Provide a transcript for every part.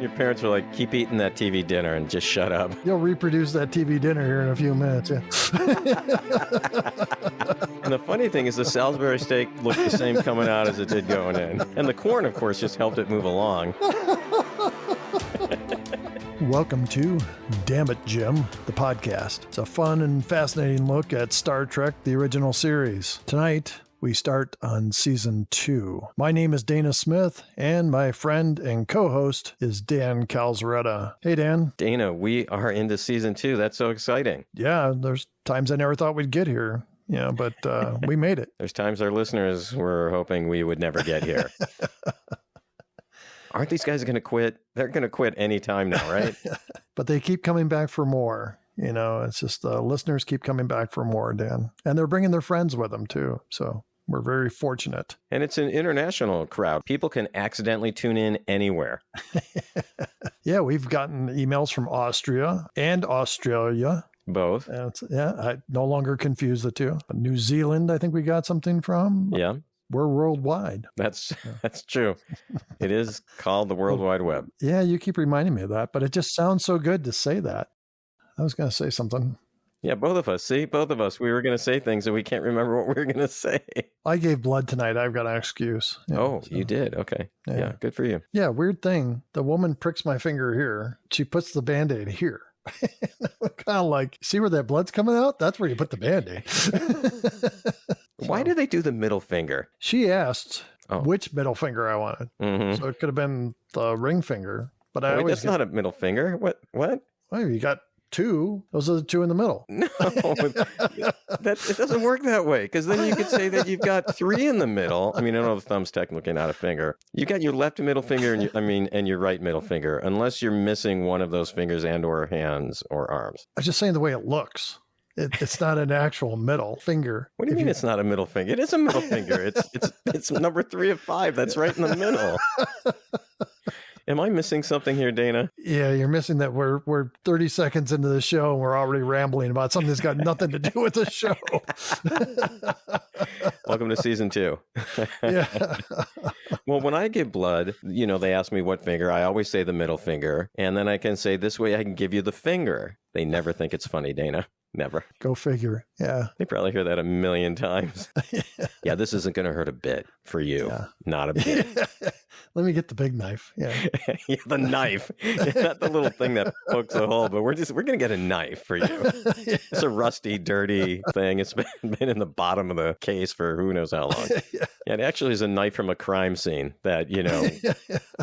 Your parents were like, keep eating that TV dinner and just shut up. You'll reproduce that TV dinner here in a few minutes. Yeah. And the funny thing is the Salisbury steak looked the same coming out as it did going in. And the corn, of course, just helped it move along. Welcome to Damn It, Jim, the podcast. It's a fun and fascinating look at Star Trek, the original series. Tonight, we start on Season 2. My name is Dana Smith, and my friend and co-host is Dan Calzaretta. Hey, Dan. Dana, we are into Season 2. That's so exciting. Yeah, there's times I never thought we'd get here. Yeah, but we made it. There's times our listeners were hoping we would never get here. Aren't these guys going to quit? They're going to quit any time now, right? But they keep coming back for more. You know, it's just listeners keep coming back for more, Dan. And they're bringing their friends with them, too. So we're very fortunate. And it's an international crowd. People can accidentally tune in anywhere. Yeah, we've gotten emails from Austria and Australia. Both. Yeah, I no longer confuse the two. New Zealand, I think we got something from. Yeah. We're worldwide. That's true. It is called the World Wide Web. Yeah, you keep reminding me of that, but it just sounds so good to say that. I was going to say something. Yeah, both of us. See, both of us. We were going to say things and we can't remember what we were going to say. I gave blood tonight. I've got an excuse. Yeah, so. You did? Okay. Yeah, good for you. Yeah, weird thing. The woman pricks my finger here. She puts the Band-Aid here. Kind of like, see where that blood's coming out? That's where you put the Band-Aid. Why do they do the middle finger? She asked which middle finger I wanted. Mm-hmm. So it could have been the ring finger. But that's not a middle finger. What? Well, you got two. Those are the two in the middle. No, it doesn't work that way. Because then you could say that you've got three in the middle. I mean, I know the thumb's technically not a finger. You got your left middle finger and your right middle finger, unless you're missing one of those fingers and or hands or arms. I was just saying the way it looks. It's not an actual middle finger. What do you mean it's not a middle finger? It is a middle finger. It's number 3 of 5. That's right in the middle. Am I missing something here, Dana? Yeah, you're missing that we're 30 seconds into the show and we're already rambling about something that's got nothing to do with the show. Welcome to Season 2. Yeah. Well, when I give blood, they ask me what finger. I always say the middle finger. And then I can say, this way I can give you the finger. They never think it's funny, Dana. Never. Go figure. Yeah. They probably hear that a million times. Yeah, this isn't going to hurt a bit for you. Yeah. Not a bit. Let me get the big knife. Yeah. Yeah, the knife. Not the little thing that pokes a hole, but we're going to get a knife for you. Yeah. It's a rusty, dirty thing. It's been in the bottom of the case for who knows how long. Yeah. Yeah, it actually is a knife from a crime scene that,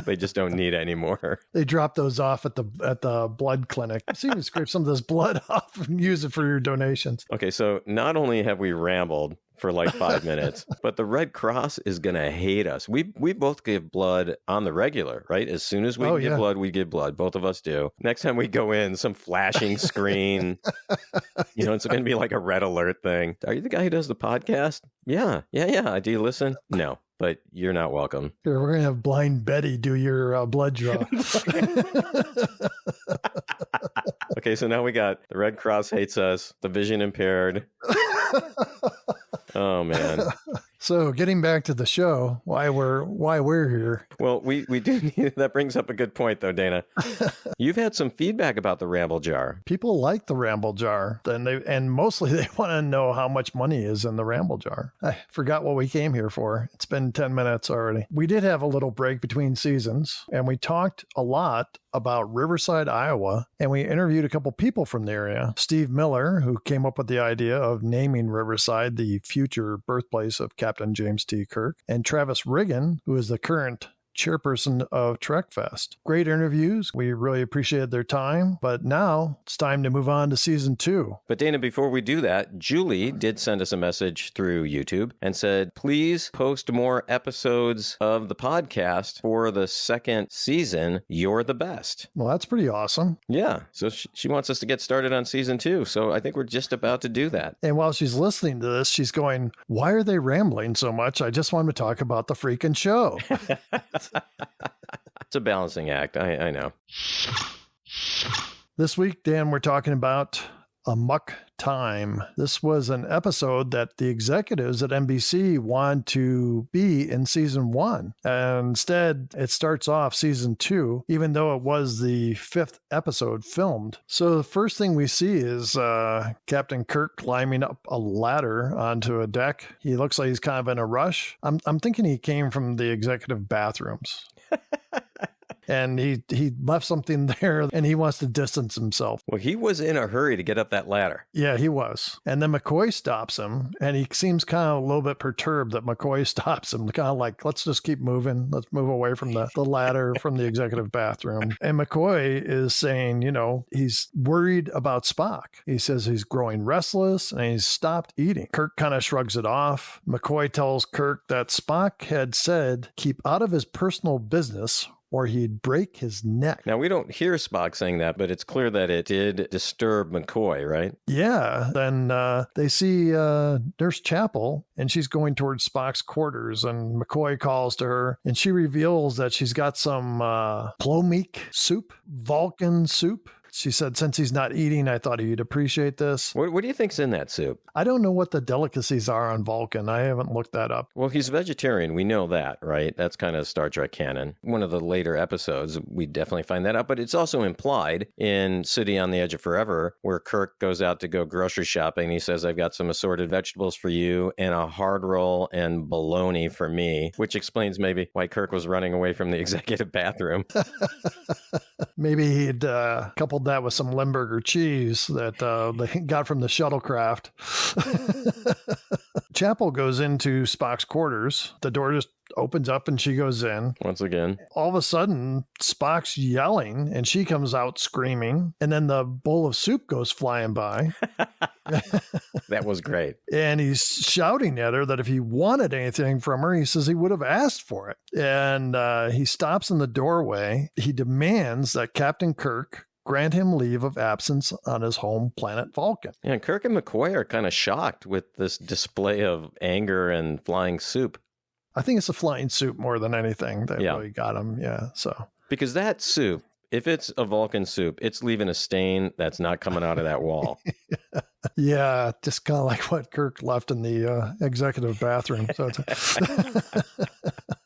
they just don't need anymore. They drop those off at the blood clinic. See, you can scrape some of this blood off and use it for your donations. Okay, so not only have we rambled for like 5 minutes, but the Red Cross is going to hate us. We both give blood on the regular, right? As soon as we give blood, we give blood. Both of us do. Next time we go in, some flashing screen, it's going to be like a red alert thing. Are you the guy who does the podcast? Yeah. Do you listen? No. But you're not welcome. Here, we're going to have Blind Betty do your blood draw. Okay, so now we got the Red Cross hates us, the vision impaired. Oh, man. So getting back to the show, why we're here. Well, we do need, that brings up a good point, though, Dana. You've had some feedback about the Ramble Jar. People like the Ramble Jar, and mostly they want to know how much money is in the Ramble Jar. I forgot what we came here for. It's been 10 minutes already. We did have a little break between seasons, and we talked a lot about Riverside, Iowa, and we interviewed a couple people from the area. Steve Miller, who came up with the idea of naming Riverside the future birthplace of Captain James T. Kirk, and Travis Riggin, who is the current chairperson of TrekFest. Great interviews. We really appreciated their time. But now it's time to move on to season 2. But Dana, before we do that, Julie did send us a message through YouTube and said, please post more episodes of the podcast for the second season. You're the best. Well, that's pretty awesome. Yeah. So she wants us to get started on season 2. So I think we're just about to do that. And while she's listening to this, she's going, why are they rambling so much? I just want to talk about the freaking show. It's a balancing act. I know. This week, Dan, we're talking about Amok Time. This was an episode that the executives at NBC wanted to be in season 1. And instead, it starts off season 2, even though it was the 5th episode filmed. So the first thing we see is Captain Kirk climbing up a ladder onto a deck. He looks like he's kind of in a rush. I'm thinking he came from the executive bathrooms. And he left something there and he wants to distance himself. Well, he was in a hurry to get up that ladder. Yeah, he was. And then McCoy stops him and he seems kind of a little bit perturbed that McCoy stops him, kind of like, let's just keep moving. Let's move away from the ladder from the executive bathroom. And McCoy is saying, he's worried about Spock. He says he's growing restless and he's stopped eating. Kirk kind of shrugs it off. McCoy tells Kirk that Spock had said, keep out of his personal business or he'd break his neck. Now, we don't hear Spock saying that, but it's clear that it did disturb McCoy, right? Yeah. Then they see Nurse Chapel, and she's going towards Spock's quarters, and McCoy calls to her, and she reveals that she's got some plomeek soup, Vulcan soup. She said, since he's not eating, I thought he'd appreciate this. What do you think's in that soup? I don't know what the delicacies are on Vulcan. I haven't looked that up. Well, he's vegetarian. We know that, right? That's kind of Star Trek canon. One of the later episodes, we definitely find that out. But it's also implied in City on the Edge of Forever, where Kirk goes out to go grocery shopping. He says, I've got some assorted vegetables for you and a hard roll and bologna for me, which explains maybe why Kirk was running away from the executive bathroom. Maybe he'd coupled that with some Limburger cheese that they got from the shuttlecraft. Chapel goes into Spock's quarters. The door just opens up and she goes in. Once again. All of a sudden, Spock's yelling and she comes out screaming. And then the bowl of soup goes flying by. That was great. And he's shouting at her that if he wanted anything from her, he says he would have asked for it. And he stops in the doorway. He demands that Captain Kirk grant him leave of absence on his home planet Vulcan. Yeah, and Kirk and McCoy are kind of shocked with this display of anger and flying soup. I think it's the flying soup more than anything that really got him. Yeah, so. Because that soup, if it's a Vulcan soup, it's leaving a stain that's not coming out of that wall. Yeah, just kind of like what Kirk left in the executive bathroom. So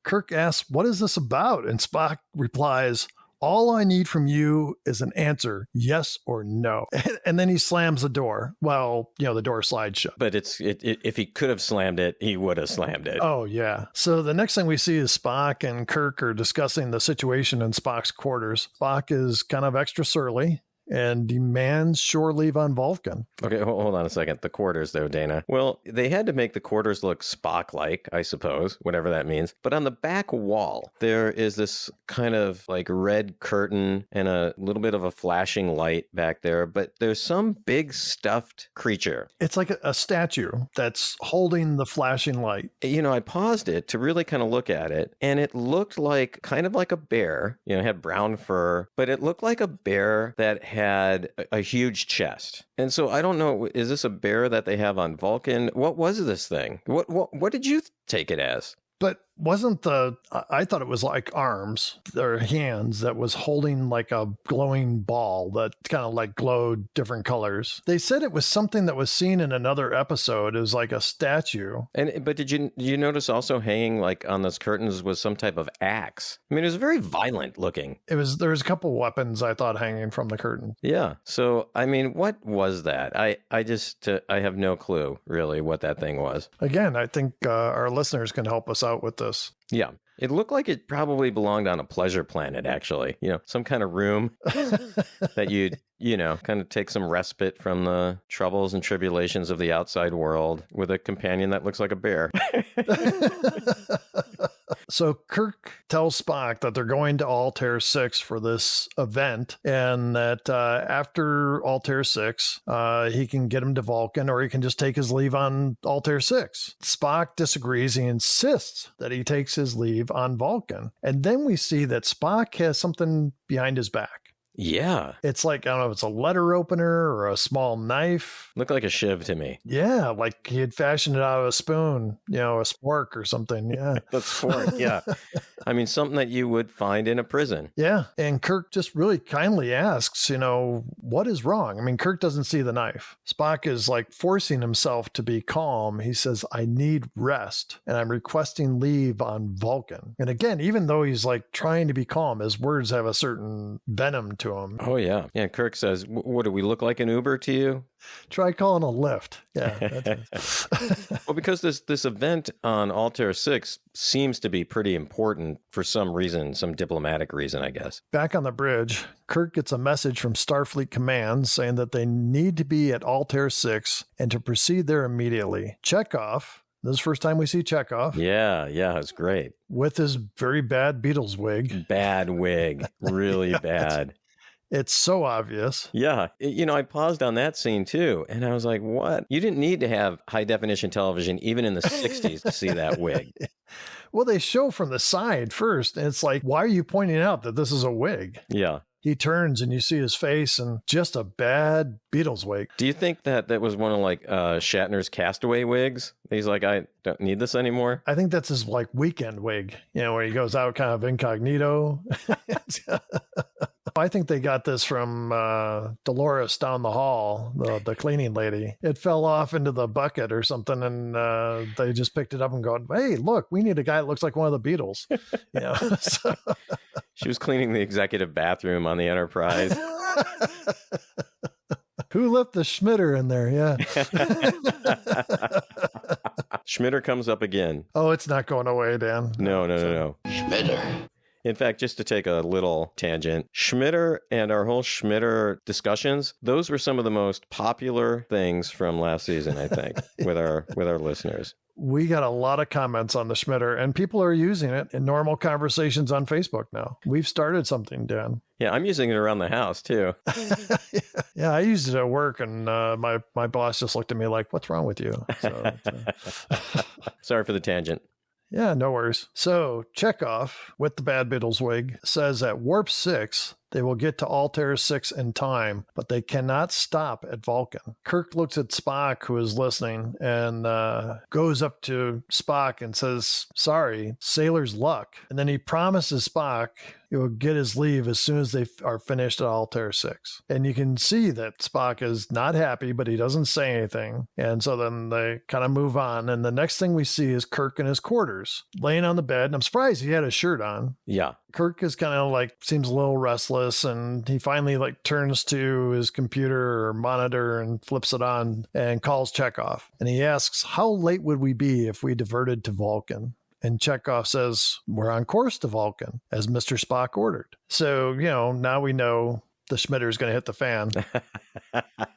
Kirk asks, what is this about? And Spock replies, all I need from you is an answer, yes or no. And then he slams the door. Well, the door slides shut. But if he could have slammed it, he would have slammed it. Oh, yeah. So the next thing we see is Spock and Kirk are discussing the situation in Spock's quarters. Spock is kind of extra surly and demands shore leave on Vulcan. Okay, hold on a second. The quarters, though, Dana. Well, they had to make the quarters look Spock-like, I suppose, whatever that means. But on the back wall, there is this kind of like red curtain and a little bit of a flashing light back there. But there's some big stuffed creature. It's like a statue that's holding the flashing light. I paused it to really kind of look at it, and it looked like kind of like a bear. It had brown fur, but it looked like a bear that had a huge chest. And so I don't know, is this a bear that they have on Vulcan? What was this thing? What did you take it as? But wasn't I thought it was like arms or hands that was holding like a glowing ball that kind of like glowed different colors. They said it was something that was seen in another episode. It was like a statue. But did you notice also hanging like on those curtains was some type of axe? I mean, it was very violent looking. There was a couple weapons I thought hanging from the curtain. Yeah. So, I mean, what was that? I have no clue really what that thing was. Again, I think our listeners can help us out with this. Yeah. It looked like it probably belonged on a pleasure planet, actually. Some kind of room that you'd, kind of take some respite from the troubles and tribulations of the outside world with a companion that looks like a bear. So Kirk tells Spock that they're going to Altair 6 for this event, and that after Altair 6, he can get him to Vulcan, or he can just take his leave on Altair 6. Spock disagrees. He insists that he takes his leave on Vulcan. And then we see that Spock has something behind his back. Yeah. It's like, I don't know if it's a letter opener or a small knife. Looked like a shiv to me. Yeah, like he had fashioned it out of a spoon, a spork or something. Yeah. A spork, yeah. I mean, something that you would find in a prison. Yeah. And Kirk just really kindly asks, what is wrong? I mean, Kirk doesn't see the knife. Spock is like forcing himself to be calm. He says, I need rest and I'm requesting leave on Vulcan. And again, even though he's like trying to be calm, his words have a certain venom to him. Oh, yeah. Yeah. Kirk says, what do we look like an Uber to you? Try calling a Lyft. Yeah. Well, because this event on Altair 6 seems to be pretty important for some reason, some diplomatic reason, I guess. Back on the bridge, Kirk gets a message from Starfleet Command saying that they need to be at Altair 6 and to proceed there immediately. Chekhov, this is the first time we see Chekhov. Yeah, it's great. With his very bad Beatles wig. Bad wig. Really bad. It's so obvious. Yeah. I paused on that scene too. And I was like, what? You didn't need to have high definition television, even in the 60s, to see that wig. Well, they show from the side first. And it's like, why are you pointing out that this is a wig? Yeah. He turns and you see his face and just a bad Beatles wig. Do you think that was one of Shatner's Castaway wigs? He's like, I don't need this anymore. I think that's his weekend wig, where he goes out kind of incognito. I think they got this from Dolores down the hall, the cleaning lady. It fell off into the bucket or something, and they just picked it up and go, hey, look, we need a guy that looks like one of the Beatles. So. She was cleaning the executive bathroom on the Enterprise. Who left the Schmitter in there? Yeah. Schmitter comes up again. Oh, it's not going away, Dan. No. Schmitter. In fact, just to take a little tangent, Schmitter and our whole Schmitter discussions, those were some of the most popular things from last season, I think, with our listeners. We got a lot of comments on the Schmitter, and people are using it in normal conversations on Facebook now. We've started something, Dan. Yeah, I'm using it around the house, too. Yeah, I used it at work, and my boss just looked at me like, what's wrong with you? Sorry for the tangent. Yeah, no worries. So Chekhov, with the bad Beatles wig, says at Warp 6, they will get to Altair 6 in time, but they cannot stop at Vulcan. Kirk looks at Spock, who is listening, and goes up to Spock and says, sorry, sailor's luck. And then he promises Spock he will get his leave as soon as they are finished at Altair 6. And you can see that Spock is not happy, but he doesn't say anything. And so then they kind of move on. And the next thing we see is Kirk in his quarters, laying on the bed. And I'm surprised he had his shirt on. Yeah. Kirk is kind of seems a little restless, and he finally turns to his computer or monitor and flips it on and calls Chekhov. And he asks, how late would we be if we diverted to Vulcan? And Chekhov says, we're on course to Vulcan, as Mr. Spock ordered. So, now we know the Schmitter is going to hit the fan.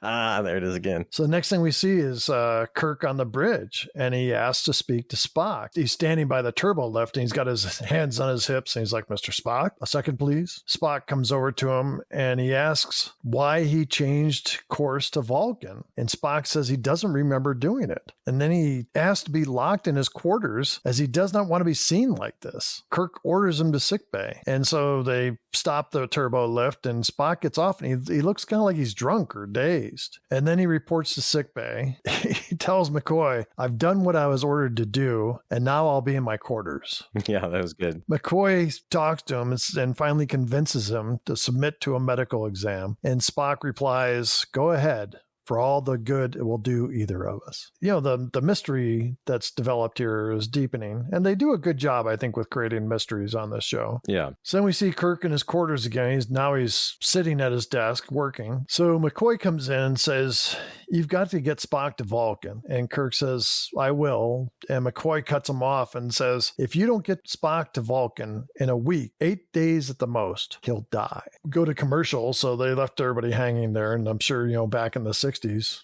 There it is again. So the next thing we see is Kirk on the bridge, and he asks to speak to Spock. He's standing by the turbo lift, and he's got his hands on his hips, and he's like, Mr. Spock, a second, please. Spock comes over to him, and he asks why he changed course to Vulcan. And Spock says he doesn't remember doing it. And then he asks to be locked in his quarters, as he does not want to be seen like this. Kirk orders him to sickbay. And so they stop the turbo lift, and Spock gets off, and he looks kind of like he's drunk or dazed. And then he reports to sickbay. He tells McCoy, I've done what I was ordered to do, and now I'll be in my quarters. Yeah, that was good. McCoy talks to him and finally convinces him to submit to a medical exam. And Spock replies, go ahead. For all the good it will do either of us. The mystery that's developed here is deepening, and they do a good job, I think, with creating mysteries on this show. Yeah. So then we see Kirk in his quarters again. He's sitting at his desk working. So McCoy comes in and says, you've got to get Spock to Vulcan. And Kirk says, I will. And McCoy cuts him off and says, if you don't get Spock to Vulcan in a week, 8 days at the most, he'll die. Go to commercial. So they left everybody hanging there. And I'm sure, back in the 60s,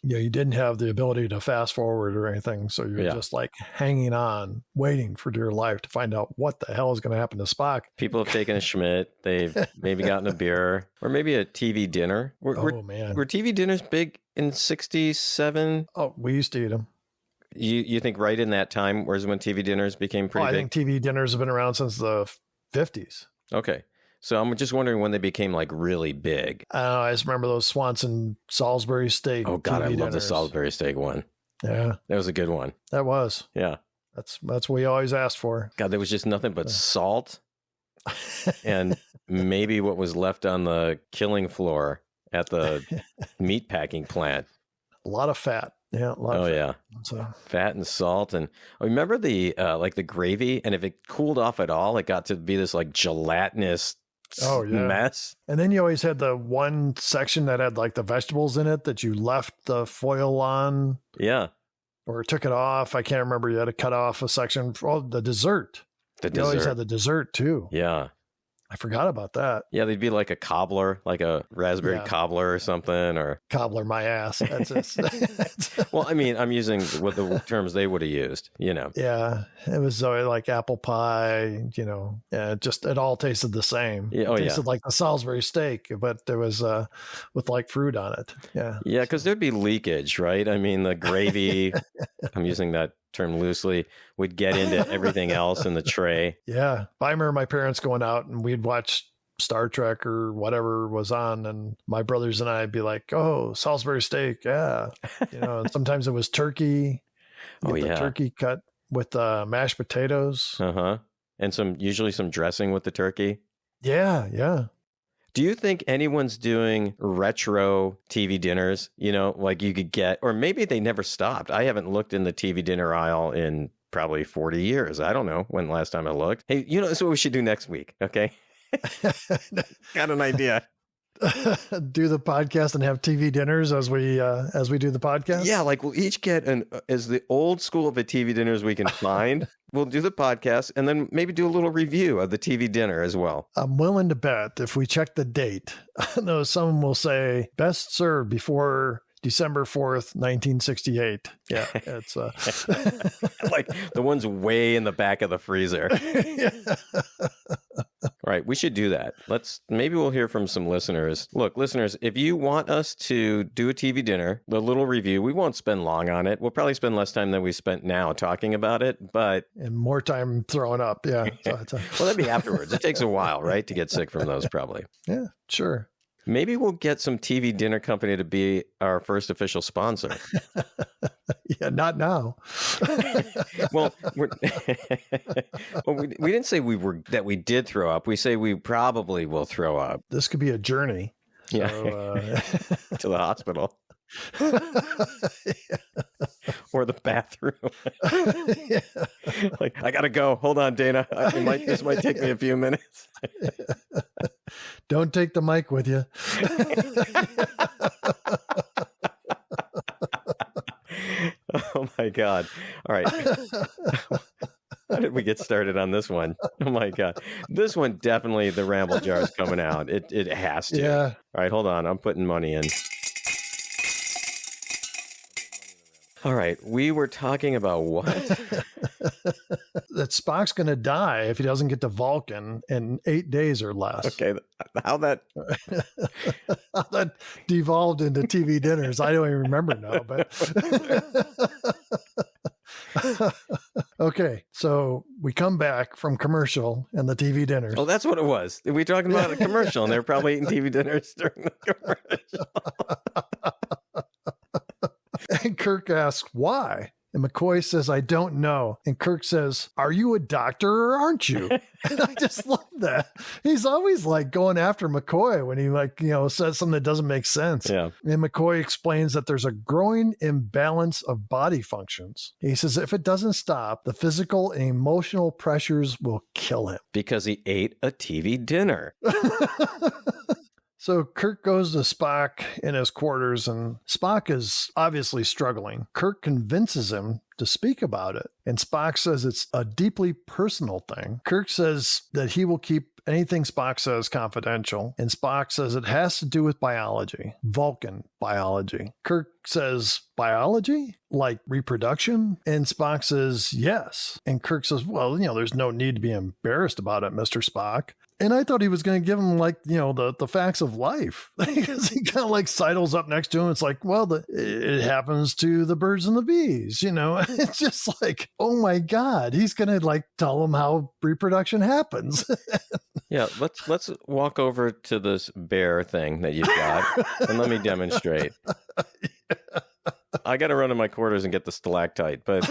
you didn't have the ability to fast forward or anything. So you're just hanging on, waiting for dear life to find out what the hell is going to happen to Spock. People have taken a Schmidt. They've maybe gotten a beer or maybe a TV dinner. Man. Were TV dinners big in 67? Oh, we used to eat them. You think right in that time, whereas when TV dinners became pretty big? I think TV dinners have been around since the 50s. Okay. So I'm just wondering when they became like really big. I just remember those Swanson Salisbury steak. Oh God, TV I love dinners. the Salisbury steak one. Yeah, that was a good one. That was. Yeah, that's what we always asked for. God, there was just nothing but salt and maybe what was left on the killing floor at the meat packing plant. A lot of fat. Yeah, a lot of fat. Yeah. So. Fat and salt. And I remember the like the gravy, and if it cooled off at all, it got to be this like gelatinous mess. And then you always had the one section that had like the vegetables in it that you left the foil on. Yeah. Or took it off. I can't remember. You had to cut off a section for the dessert. You always had the dessert too. Yeah. I forgot about that. Yeah, they'd be like a cobbler, like a raspberry cobbler or something, or cobbler my ass. That's it. Well, I mean, I'm using what the terms they would have used, you know. Yeah, it was like apple pie, you know. Yeah, it all tasted the same. Yeah, it tasted like the Salisbury steak, but there was with like fruit on it. Yeah. Yeah, because there'd be leakage, right? I mean, the gravy. I'm using that term loosely, would get into everything else in the tray. Yeah. I remember my parents going out and we'd watch Star Trek or whatever was on, and my brothers and I'd be like, oh, Salisbury steak. Yeah. You know, and sometimes it was turkey. The turkey cut with mashed potatoes. Uh-huh. And usually some dressing with the turkey. Yeah. Yeah. Do you think anyone's doing retro TV dinners, you know, like you could get, or maybe they never stopped? I haven't looked in the TV dinner aisle in probably 40 years. I don't know when the last time I looked. Hey, you know, that's what we should do next week. Okay. Got an idea. Do the podcast and have TV dinners as we do the podcast. Yeah, like we'll each get as the old school of a TV dinners we can find. We'll do the podcast and then maybe do a little review of the TV dinner as well. I'm willing to bet if we check the date, I know someone will say best served before December 4th, 1968. Yeah, it's like the ones way in the back of the freezer. Yeah. All right, we should do that. Maybe we'll hear from some listeners. Look, listeners, if you want us to do a TV dinner, the little review, we won't spend long on it. We'll probably spend less time than we spent now talking about it, and more time throwing up. Yeah. Well, that'd be afterwards. It takes a while, right, to get sick from those probably. Yeah, sure. Maybe we'll get some TV dinner company to be our first official sponsor. Yeah, not now. Well, we didn't say that we did throw up. We say we probably will throw up. This could be a journey. Yeah, to the hospital. Or the bathroom. Yeah. Like, I gotta go. Hold on, Dana. This might take me a few minutes. Don't take the mic with you. Oh my God. All right. How did we get started on this one? Oh my God. This one, definitely the ramble jar is coming out. It has to. Yeah. All right, hold on. I'm putting money in. All right. We were talking about what? That Spock's going to die if he doesn't get to Vulcan in 8 days or less. Okay. How that devolved into TV dinners, I don't even remember now. But okay, so we come back from commercial and the TV dinners. Oh, that's what it was. We were talking about a commercial, and they were probably eating TV dinners during the commercial. And Kirk asks, why? And McCoy says, I don't know. And Kirk says, are you a doctor or aren't you? And I just love that. He's always like going after McCoy when he says something that doesn't make sense. Yeah. And McCoy explains that there's a growing imbalance of body functions. He says, if it doesn't stop, the physical and emotional pressures will kill him. Because he ate a TV dinner. So Kirk goes to Spock in his quarters, and Spock is obviously struggling. Kirk convinces him to speak about it, and Spock says it's a deeply personal thing. Kirk says that he will keep anything Spock says confidential, and Spock says it has to do with biology, Vulcan biology. Kirk says, biology? Like reproduction? And Spock says, yes. And Kirk says, well, there's no need to be embarrassed about it, Mr. Spock. And I thought he was going to give him the facts of life. Because he kind of sidles up next to him. It's like, well, it happens to the birds and the bees, It's just like, oh my God, he's going to tell them how reproduction happens. Yeah, let's walk over to this bear thing that you've got and let me demonstrate. I got to run to my quarters and get the stalactite, but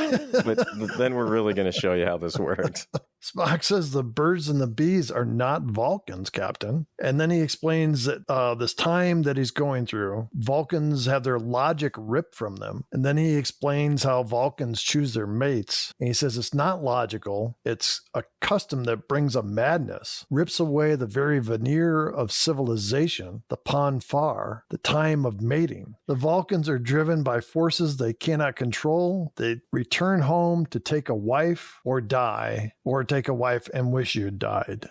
then we're really going to show you how this works. Spock says the birds and the bees are not Vulcans, Captain. And then he explains that this time that he's going through, Vulcans have their logic ripped from them. And then he explains how Vulcans choose their mates. And he says it's not logical. It's a custom that brings a madness, rips away the very veneer of civilization, the Ponfar, the time of mating. The Vulcans are driven by forces they cannot control. They return home to take a wife or die, or take a wife and wish you'd died.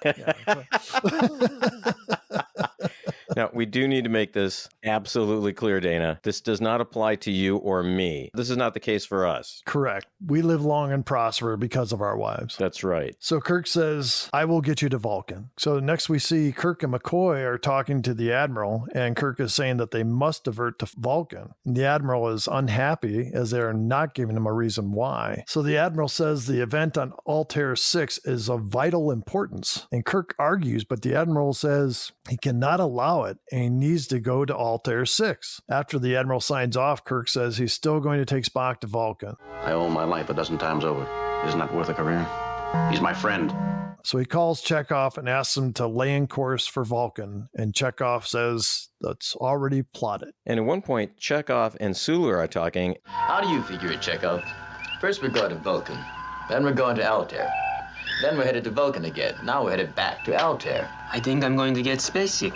Now, we do need to make this absolutely clear, Dana. This does not apply to you or me. This is not the case for us. Correct. We live long and prosper because of our wives. That's right. So Kirk says, I will get you to Vulcan. So next we see Kirk and McCoy are talking to the Admiral, and Kirk is saying that they must divert to Vulcan. And the Admiral is unhappy as they are not giving him a reason why. So the Admiral says the event on Altair 6 is of vital importance. And Kirk argues, but the Admiral says he cannot allow it and he needs to go to Altair 6. After the Admiral signs off, Kirk says he's still going to take Spock to Vulcan. I owe my life a dozen times over. Isn't that worth a career? He's my friend. So he calls Chekhov and asks him to lay in course for Vulcan. And Chekhov says that's already plotted. And at one point, Chekhov and Sulu are talking. How do you figure it, Chekhov? First we're going to Vulcan. Then we're going to Altair. Then we're headed to Vulcan again. Now we're headed back to Altair. I think I'm going to get spacesick.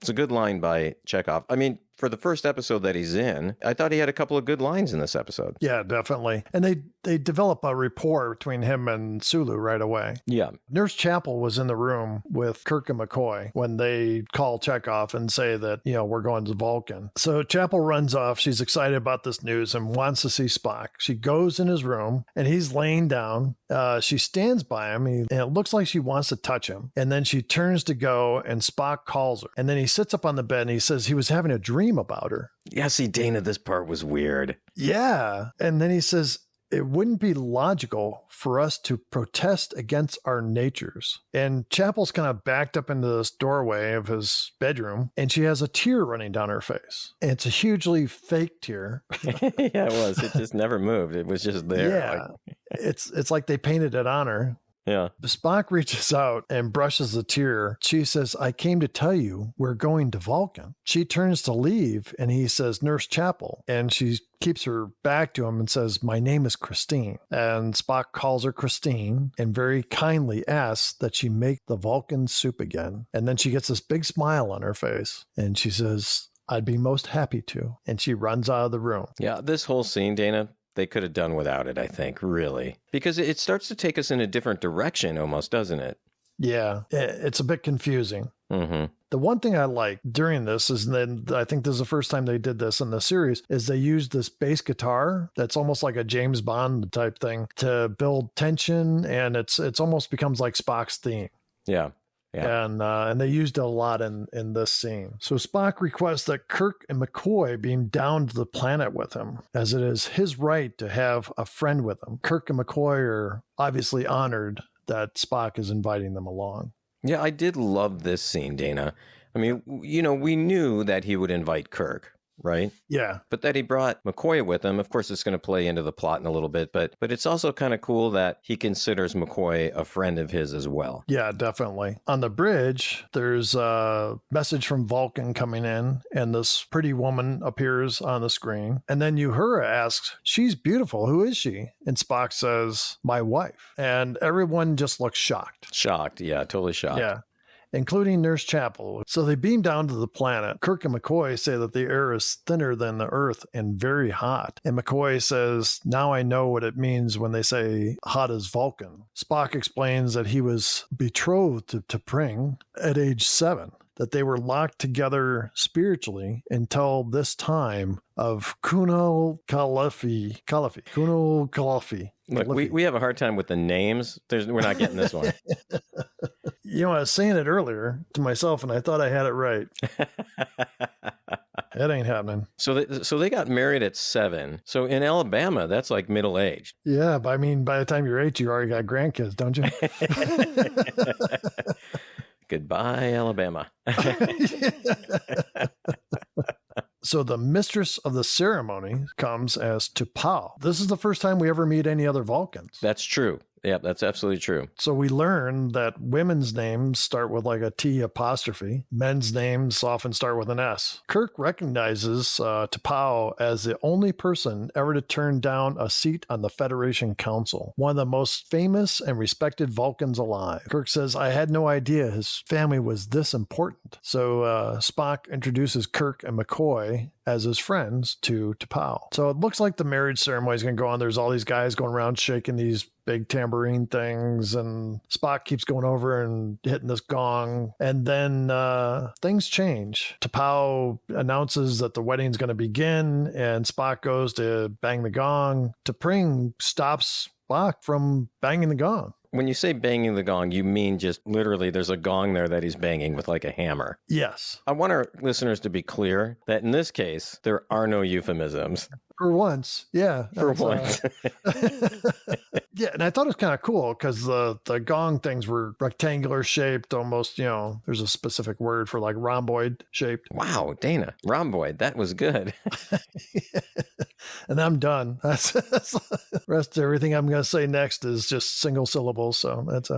It's a good line by Chekhov. I mean, for the first episode that he's in, I thought he had a couple of good lines in this episode. Yeah, definitely. And they develop a rapport between him and Sulu right away. Yeah. Nurse Chapel was in the room with Kirk and McCoy when they call Chekhov and say that, we're going to Vulcan. So Chapel runs off. She's excited about this news and wants to see Spock. She goes in his room and he's laying down. She stands by him and it looks like she wants to touch him. And then she turns to go and Spock calls her. And then he sits up on the bed and he says he was having a dream about her. Yeah, see, Dana, this part was weird. Yeah. And then he says, it wouldn't be logical for us to protest against our natures. And Chapel's kind of backed up into this doorway of his bedroom, and she has a tear running down her face. And it's a hugely fake tear. Yeah, it was. It just never moved. It was just there. Yeah. It's like they painted it on her. Yeah. Spock reaches out and brushes the tear. She says, I came to tell you we're going to Vulcan. She turns to leave and he says, Nurse Chapel. And she keeps her back to him and says, my name is Christine. And Spock calls her Christine and very kindly asks that she make the Vulcan soup again. And then she gets this big smile on her face and she says, I'd be most happy to. And she runs out of the room. Yeah, this whole scene, Dana, they could have done without it, I think, really. Because it starts to take us in a different direction almost, doesn't it? Yeah, it's a bit confusing. Mm-hmm. The one thing I like during this is, then I think this is the first time they did this in the series, is they used this bass guitar that's almost like a James Bond type thing to build tension, and it's almost becomes like Spock's theme. Yeah. Yeah. And they used it a lot in this scene. So Spock requests that Kirk and McCoy beam down to the planet with him, as it is his right to have a friend with him. Kirk and McCoy are obviously honored that Spock is inviting them along. Yeah, I did love this scene, Dana. I mean, we knew that he would invite Kirk, right? Yeah. But that he brought McCoy with him. Of course, it's going to play into the plot in a little bit, but it's also kind of cool that he considers McCoy a friend of his as well. Yeah, definitely. On the bridge, there's a message from Vulcan coming in, and this pretty woman appears on the screen. And then Uhura asks, she's beautiful. Who is she? And Spock says, my wife. And everyone just looks shocked. Shocked. Yeah, totally shocked. Yeah. Including Nurse Chapel. So they beam down to the planet. Kirk and McCoy say that the air is thinner than the Earth and very hot. And McCoy says, now I know what it means when they say hot as Vulcan. Spock explains that he was betrothed to Pring at age 7, that they were locked together spiritually until this time of Kunal Kalafi. Kunal Kalafi. Look, we have a hard time with the names. We're not getting this one. You know, I was saying it earlier to myself, and I thought I had it right. It ain't happening. So they got married at 7. So in Alabama, that's like middle aged. Yeah, but I mean, by the time you're 8, you already got grandkids, don't you? Goodbye, Alabama. So the mistress of the ceremony comes as T'Pau. This is the first time we ever meet any other Vulcans. That's true. Yeah, that's absolutely true. So we learn that women's names start with like a T apostrophe. Men's names often start with an S. Kirk recognizes T'Pau as the only person ever to turn down a seat on the Federation Council, one of the most famous and respected Vulcans alive. Kirk says, I had no idea his family was this important. So Spock introduces Kirk and McCoy as his friends to T'Pau. So it looks like the marriage ceremony is going to go on. There's all these guys going around shaking these big tambourine things, and Spock keeps going over and hitting this gong. And then things change. T'Pau announces that the wedding's going to begin, and Spock goes to bang the gong. T'Pring stops Spock from banging the gong. When you say banging the gong, you mean just literally there's a gong there that he's banging with like a hammer. Yes. I want our listeners to be clear that in this case, there are no euphemisms. For once, yeah. For once. Yeah, and I thought it was kind of cool because the gong things were rectangular shaped, almost, you know, there's a specific word for like rhomboid shaped. Wow, Dana, rhomboid, that was good. And I'm done. That's the rest of everything I'm going to say next is just single syllables. So that's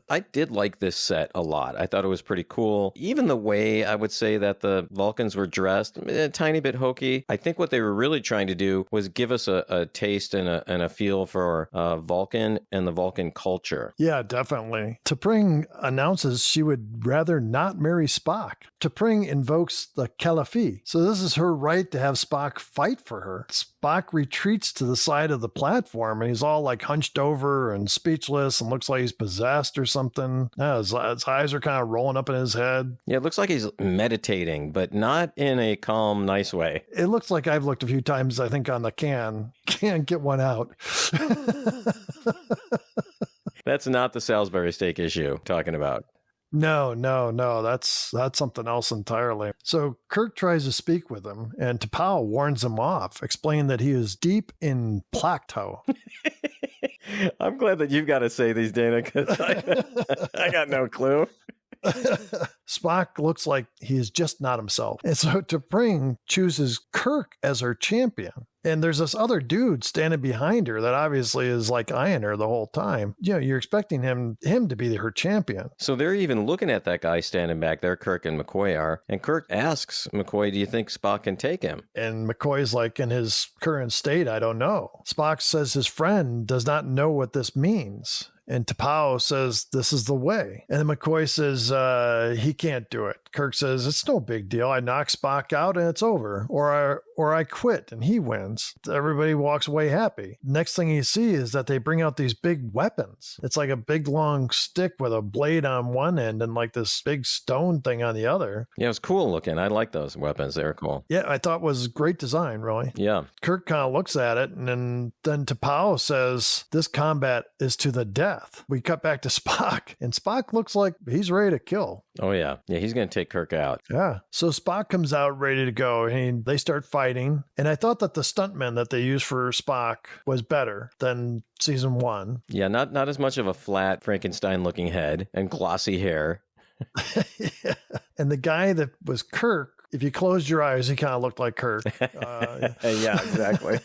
I did like this set a lot. I thought it was pretty cool. Even the way I would say that the Vulcans were dressed, a tiny bit hokey. I think what they were really trying to do was give us a taste and a feel for Vulcan and the Vulcan culture. Yeah, definitely. T'Pring announces she would rather not marry Spock. T'Pring invokes the Caliphate. So this is her right to have Spock fight for her. Spock retreats to the side of the platform, and he's all like hunched over and speechless and looks like he's possessed or something. Yeah, his eyes are kind of rolling up in his head. Yeah, it looks like he's meditating, but not in a calm, nice way. It looks like I've looked a few times, I think, on the can. Can't get one out. That's not the Salisbury steak issue talking about. No. That's something else entirely. So Kirk tries to speak with him, and T'Pau warns him off, explaining that he is deep in Placto. I'm glad that you've got to say these, Dana, because I got no clue. Spock looks like he is just not himself. And so T'Pring chooses Kirk as her champion. And there's this other dude standing behind her that obviously is like eyeing her the whole time. You know, you're expecting him to be her champion. So they're even looking at that guy standing back there, Kirk and McCoy are. And Kirk asks McCoy, do you think Spock can take him? And McCoy's like, in his current state, I don't know. Spock says his friend does not know what this means. And T'Pau says, this is the way. And then McCoy says, he can't do it. Kirk says, it's no big deal. I knock Spock out and it's over. Or I quit and he wins. Everybody walks away happy. Next thing you see is that they bring out these big weapons. It's like a big long stick with a blade on one end and like this big stone thing on the other. Yeah, it was cool looking. I like those weapons. They were cool. Yeah, I thought it was great design, really. Yeah. Kirk kind of looks at it, and then T'Pau says, this combat is to the death. We cut back to Spock, and Spock looks like he's ready to kill. Oh, yeah. Yeah, he's going to take Kirk out. Yeah. So Spock comes out ready to go, and they start fighting. And I thought that the stuntman that they used for Spock was better than season 1. Yeah, not as much of a flat Frankenstein-looking head and glossy hair. Yeah. And the guy that was Kirk, if you closed your eyes, he kind of looked like Kirk. Yeah, exactly.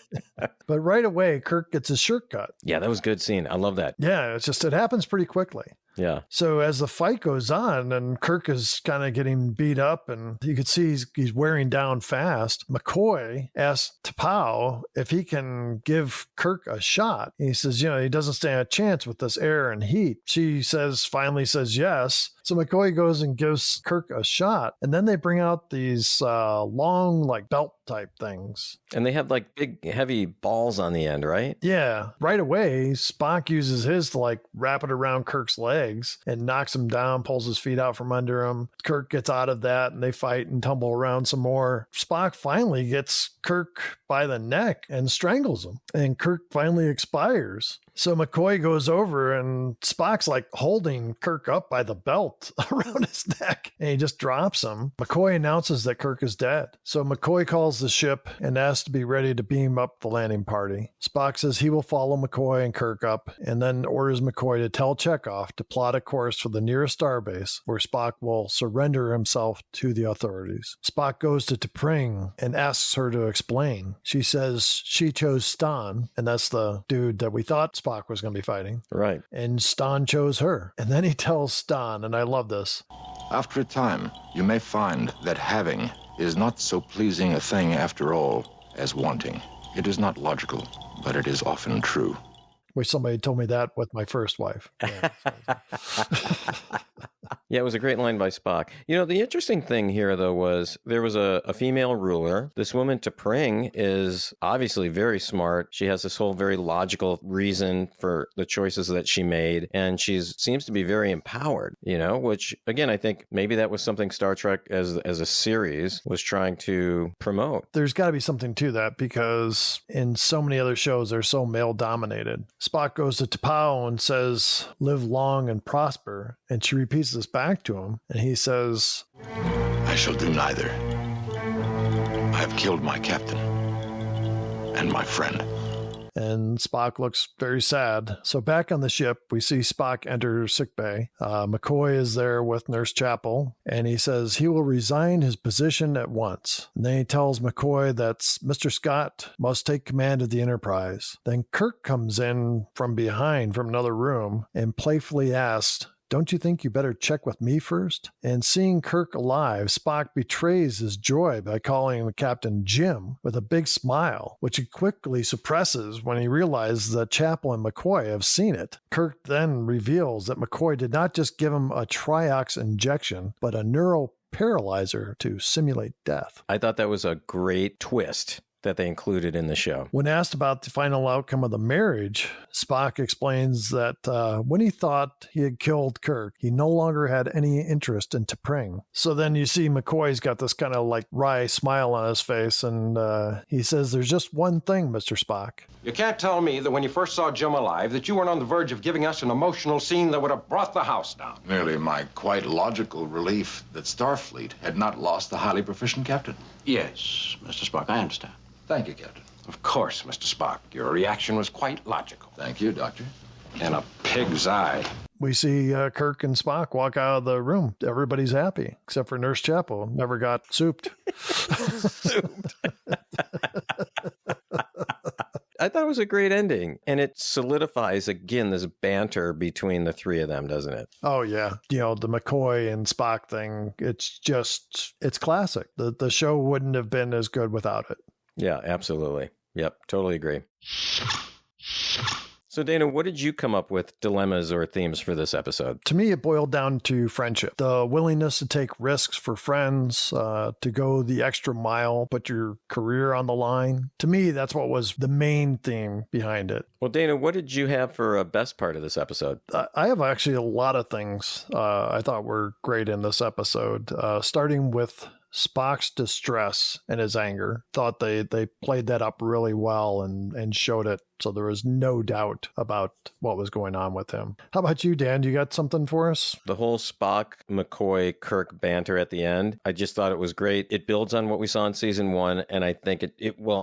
But right away, Kirk gets his shirt cut. Yeah, that was a good scene. I love that. Yeah, it happens pretty quickly. Yeah. So as the fight goes on and Kirk is kind of getting beat up and you can see he's wearing down fast, McCoy asks T'Pau if he can give Kirk a shot. He says, he doesn't stand a chance with this air and heat. She finally says yes. So McCoy goes and gives Kirk a shot. And then they bring out these long, like belt type things. And they have like big, heavy balls on the end, right? Yeah. Right away, Spock uses his to like wrap it around Kirk's legs and knocks him down, pulls his feet out from under him. Kirk gets out of that and they fight and tumble around some more. Spock finally gets Kirk by the neck and strangles him. And Kirk finally expires. So McCoy goes over and Spock's like holding Kirk up by the belt around his neck and he just drops him. McCoy announces that Kirk is dead. So McCoy calls the ship and asks to be ready to beam up the landing party. Spock says he will follow McCoy and Kirk up and then orders McCoy to tell Chekhov to plot a course for the nearest starbase where Spock will surrender himself to the authorities. Spock goes to T'Pring and asks her to explain. She says she chose Stan, and that's the dude that we thought Spock was going to be fighting. Right. And Stan chose her. And then he tells Stan, and I love this. After a time, you may find that having is not so pleasing a thing after all as wanting. It is not logical, but it is often true. Wish somebody told me that with my first wife. Yeah, yeah, it was a great line by Spock. You know, the interesting thing here, though, was there was a female ruler. This woman, T'Pring, is obviously very smart. She has this whole very logical reason for the choices that she made, and she seems to be very empowered, you know, which, again, I think maybe that was something Star Trek as a series was trying to promote. There's got to be something to that because in so many other shows, they're so male-dominated. Spock goes to T'Pau and says, live long and prosper, and she repeats this back to him, and he says, I shall do neither. I have killed my captain and my friend. And Spock looks very sad. So back on the ship, we see Spock enter sickbay. McCoy is there with Nurse Chapel, and he says he will resign his position at once. And then he tells McCoy that Mr. Scott must take command of the Enterprise. Then Kirk comes in from behind from another room and playfully asks, don't you think you better check with me first? And seeing Kirk alive, Spock betrays his joy by calling the captain Jim with a big smile, which he quickly suppresses when he realizes that Chapel and McCoy have seen it. Kirk then reveals that McCoy did not just give him a triox injection, but a neural paralyzer to simulate death. I thought that was a great twist that they included in the show. When asked about the final outcome of the marriage, Spock explains that when he thought he had killed Kirk, he no longer had any interest in T'Pring. So then you see McCoy's got this kind of like wry smile on his face, and he says, there's just one thing, Mr. Spock. You can't tell me that when you first saw Jim alive that you weren't on the verge of giving us an emotional scene that would have brought the house down. Merely my quite logical relief that Starfleet had not lost the highly proficient captain. Yes, Mr. Spock, I understand. Thank you, Captain. Of course, Mr. Spock. Your reaction was quite logical. Thank you, Doctor. In a pig's eye. We see Kirk and Spock walk out of the room. Everybody's happy, except for Nurse Chapel. Never got souped. I thought it was a great ending, and it solidifies, again, this banter between the three of them, doesn't it? Oh, yeah. You know, the McCoy and Spock thing, it's classic. The show wouldn't have been as good without it. Yeah, absolutely. Yep, totally agree. So, Dana, what did you come up with dilemmas or themes for this episode? To me, it boiled down to friendship. The willingness to take risks for friends, to go the extra mile, put your career on the line. To me, that's what was the main theme behind it. Well, Dana, what did you have for a best part of this episode? I have actually a lot of things I thought were great in this episode, starting with Spock's distress and his anger. Thought they played that up really well and showed it, so there was no doubt about what was going on with him. How about you, Dan? You got something for us? The whole Spock, McCoy, Kirk banter at the end, I just thought it was great. It builds on what we saw in season 1, and I think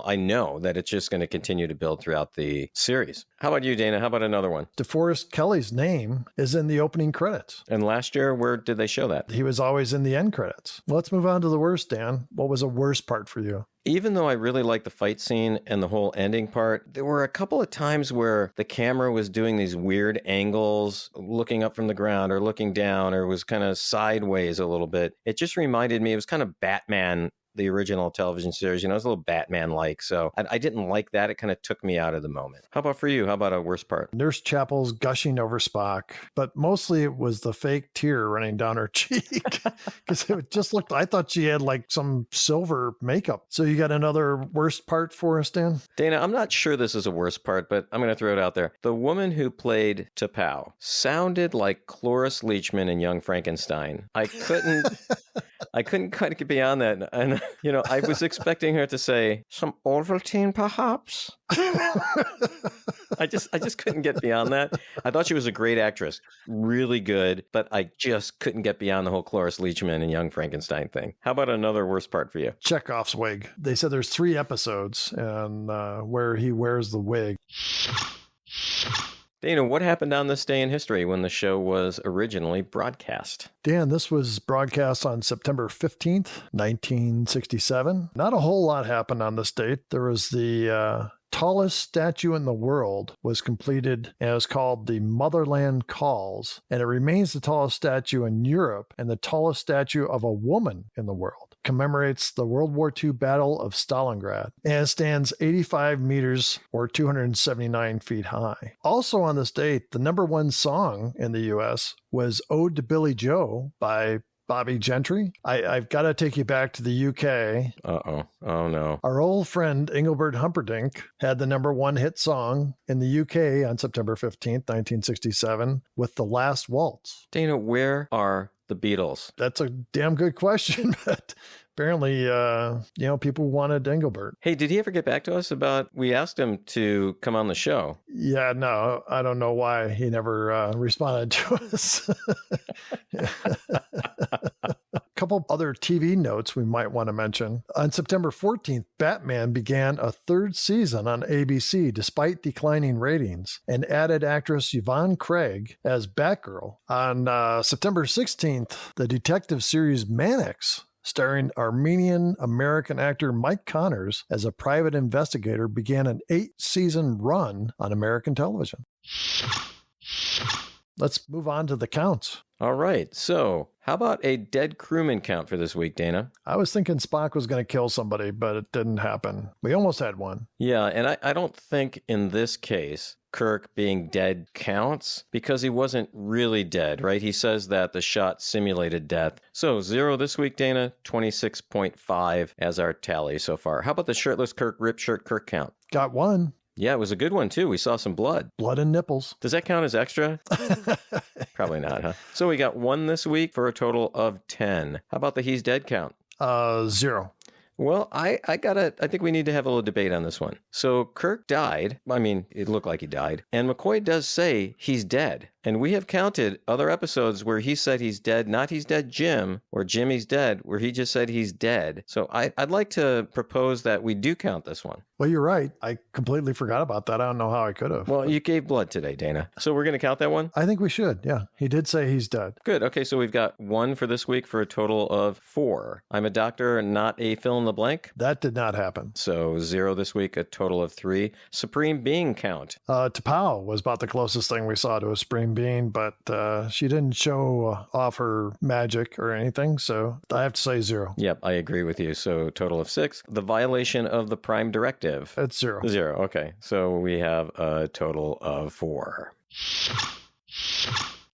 I know that it's just going to continue to build throughout the series. How about you, Dana? How about another one? DeForest Kelly's name is in the opening credits. And last year, where did they show that? He was always in the end credits. Well, let's move on to the worst, Dan. What was a worst part for you? Even though I really liked the fight scene and the whole ending part, there were a couple of times where the camera was doing these weird angles, looking up from the ground or looking down, or was kind of sideways a little bit. It just reminded me, it was kind of Batman, the original television series, it was a little Batman-like. So I didn't like that. It kind of took me out of the moment. How about for you? How about a worst part? Nurse Chapel's gushing over Spock, but mostly it was the fake tear running down her cheek because it just looked, I thought she had like some silver makeup. So you got another worst part for us, Dan? Dana, I'm not sure this is a worst part, but I'm going to throw it out there. The woman who played T'Pau sounded like Cloris Leachman in Young Frankenstein. I I couldn't quite get beyond that. And, I was expecting her to say, some Ovaltine, perhaps? I just couldn't get beyond that. I thought she was a great actress, really good, but I just couldn't get beyond the whole Cloris Leachman and Young Frankenstein thing. How about another worst part for you? Chekhov's wig. They said there's 3 episodes and where he wears the wig. Dana, what happened on this day in history when the show was originally broadcast? Dan, this was broadcast on September 15th, 1967. Not a whole lot happened on this date. There was the tallest statue in the world was completed, and it was called the Motherland Calls, and it remains the tallest statue in Europe and the tallest statue of a woman in the world. Commemorates the World War II Battle of Stalingrad, and it stands 85 meters or 279 feet high. Also on this date, the number 1 song in the U.S. was Ode to Billy Joe by Bobby Gentry. I've got to take you back to the UK. Uh-oh. Oh, no. Our old friend Engelbert Humperdinck had the number 1 hit song in the UK on September 15th, 1967, with The Last Waltz. Dana, where are the Beatles? That's a damn good question, but apparently, people wanted Engelbert. Hey, did he ever get back to us about, we asked him to come on the show? Yeah, no, I don't know why he never responded to us. A couple other TV notes we might want to mention. On September 14th, Batman began a 3rd season on ABC despite declining ratings and added actress Yvonne Craig as Batgirl. On September 16th, the detective series Mannix, starring Armenian-American actor Mike Connors as a private investigator, began an 8-season run on American television. Let's move on to the counts. All right. So how about a dead crewman count for this week, Dana? I was thinking Spock was going to kill somebody, but it didn't happen. We almost had one. Yeah, and I don't think in this case Kirk being dead counts because he wasn't really dead, right? He says that the shot simulated death. So 0 this week, Dana, 26.5 as our tally so far. How about the shirtless Kirk, rip shirt Kirk count? Got 1. Yeah, it was a good one, too. We saw some blood. Blood and nipples. Does that count as extra? Probably not, huh? So we got 1 this week for a total of 10. How about the he's dead count? 0. Well, I think we need to have a little debate on this one. So Kirk died. I mean, it looked like he died. And McCoy does say he's dead. And we have counted other episodes where he said he's dead, not he's dead Jim, or Jimmy's dead, where he just said he's dead. So I'd like to propose that we do count this one. Well, you're right. I completely forgot about that. I don't know how I could have. Well, you gave blood today, Dana. So we're going to count that one? I think we should, yeah. He did say he's dead. Good. Okay, so we've got 1 for this week for a total of 4. I'm a doctor, not a fill in the blank. That did not happen. So 0 this week, a total of 3. Supreme being count. T'Pau was about the closest thing we saw to a supreme being, but she didn't show off her magic or anything, so I have to say 0. Yep, I agree with you. So total of 6. The violation of the Prime Directive. It's 0. 0, okay. So we have a total of 4.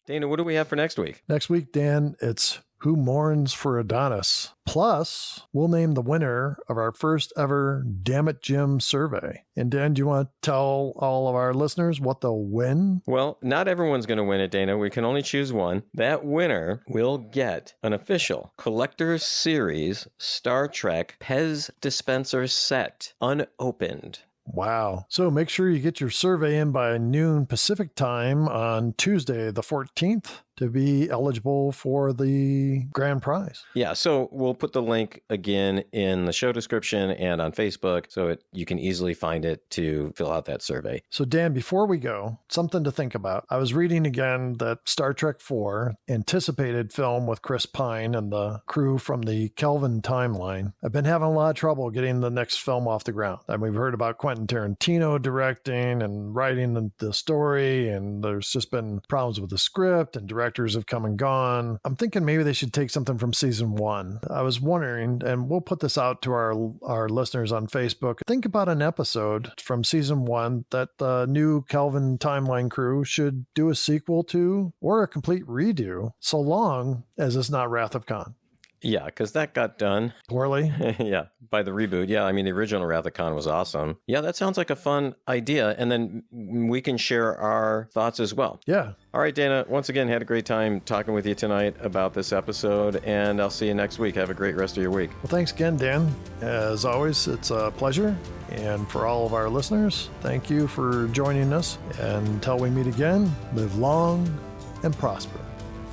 Dana, what do we have for next week? Next week, Dan, it's Who Mourns for Adonis? Plus, we'll name the winner of our first ever Damn It Jim survey. And Dan, do you want to tell all of our listeners what they'll win? Well, not everyone's going to win it, Dana. We can only choose one. That winner will get an official Collector's Series Star Trek Pez dispenser set, unopened. Wow. So make sure you get your survey in by noon Pacific time on Tuesday, the 14th. To be eligible for the grand prize. Yeah, so we'll put the link again in the show description and on Facebook so you can easily find it to fill out that survey. So Dan, before we go, something to think about. I was reading again that Star Trek IV, anticipated film with Chris Pine and the crew from the Kelvin timeline. I've been having a lot of trouble getting the next film off the ground. And we've heard about Quentin Tarantino directing and writing the story, and there's just been problems with the script and directors have come and gone. I'm thinking maybe they should take something from season 1. I was wondering, and we'll put this out to our listeners on Facebook, think about an episode from season 1 that the new Kelvin timeline crew should do a sequel to or a complete redo, so long as it's not Wrath of Khan. Yeah, because that got done. Poorly. Yeah, by the reboot. Yeah, I mean, the original Wrath of Khan was awesome. Yeah, that sounds like a fun idea. And then we can share our thoughts as well. Yeah. All right, Dana, once again, had a great time talking with you tonight about this episode, and I'll see you next week. Have a great rest of your week. Well, thanks again, Dan. As always, it's a pleasure. And for all of our listeners, thank you for joining us. And until we meet again, live long and prosper.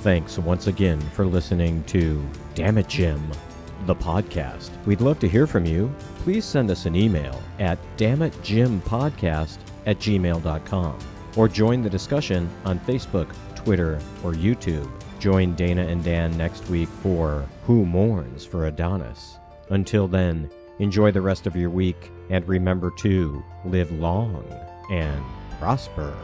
Thanks once again for listening to Damn It Jim, the podcast. We'd love to hear from you. Please send us an email at damnitjimpodcast@gmail.com or join the discussion on Facebook, Twitter, or YouTube. Join Dana and Dan next week for Who Mourns for Adonis. Until then, enjoy the rest of your week and remember to live long and prosper.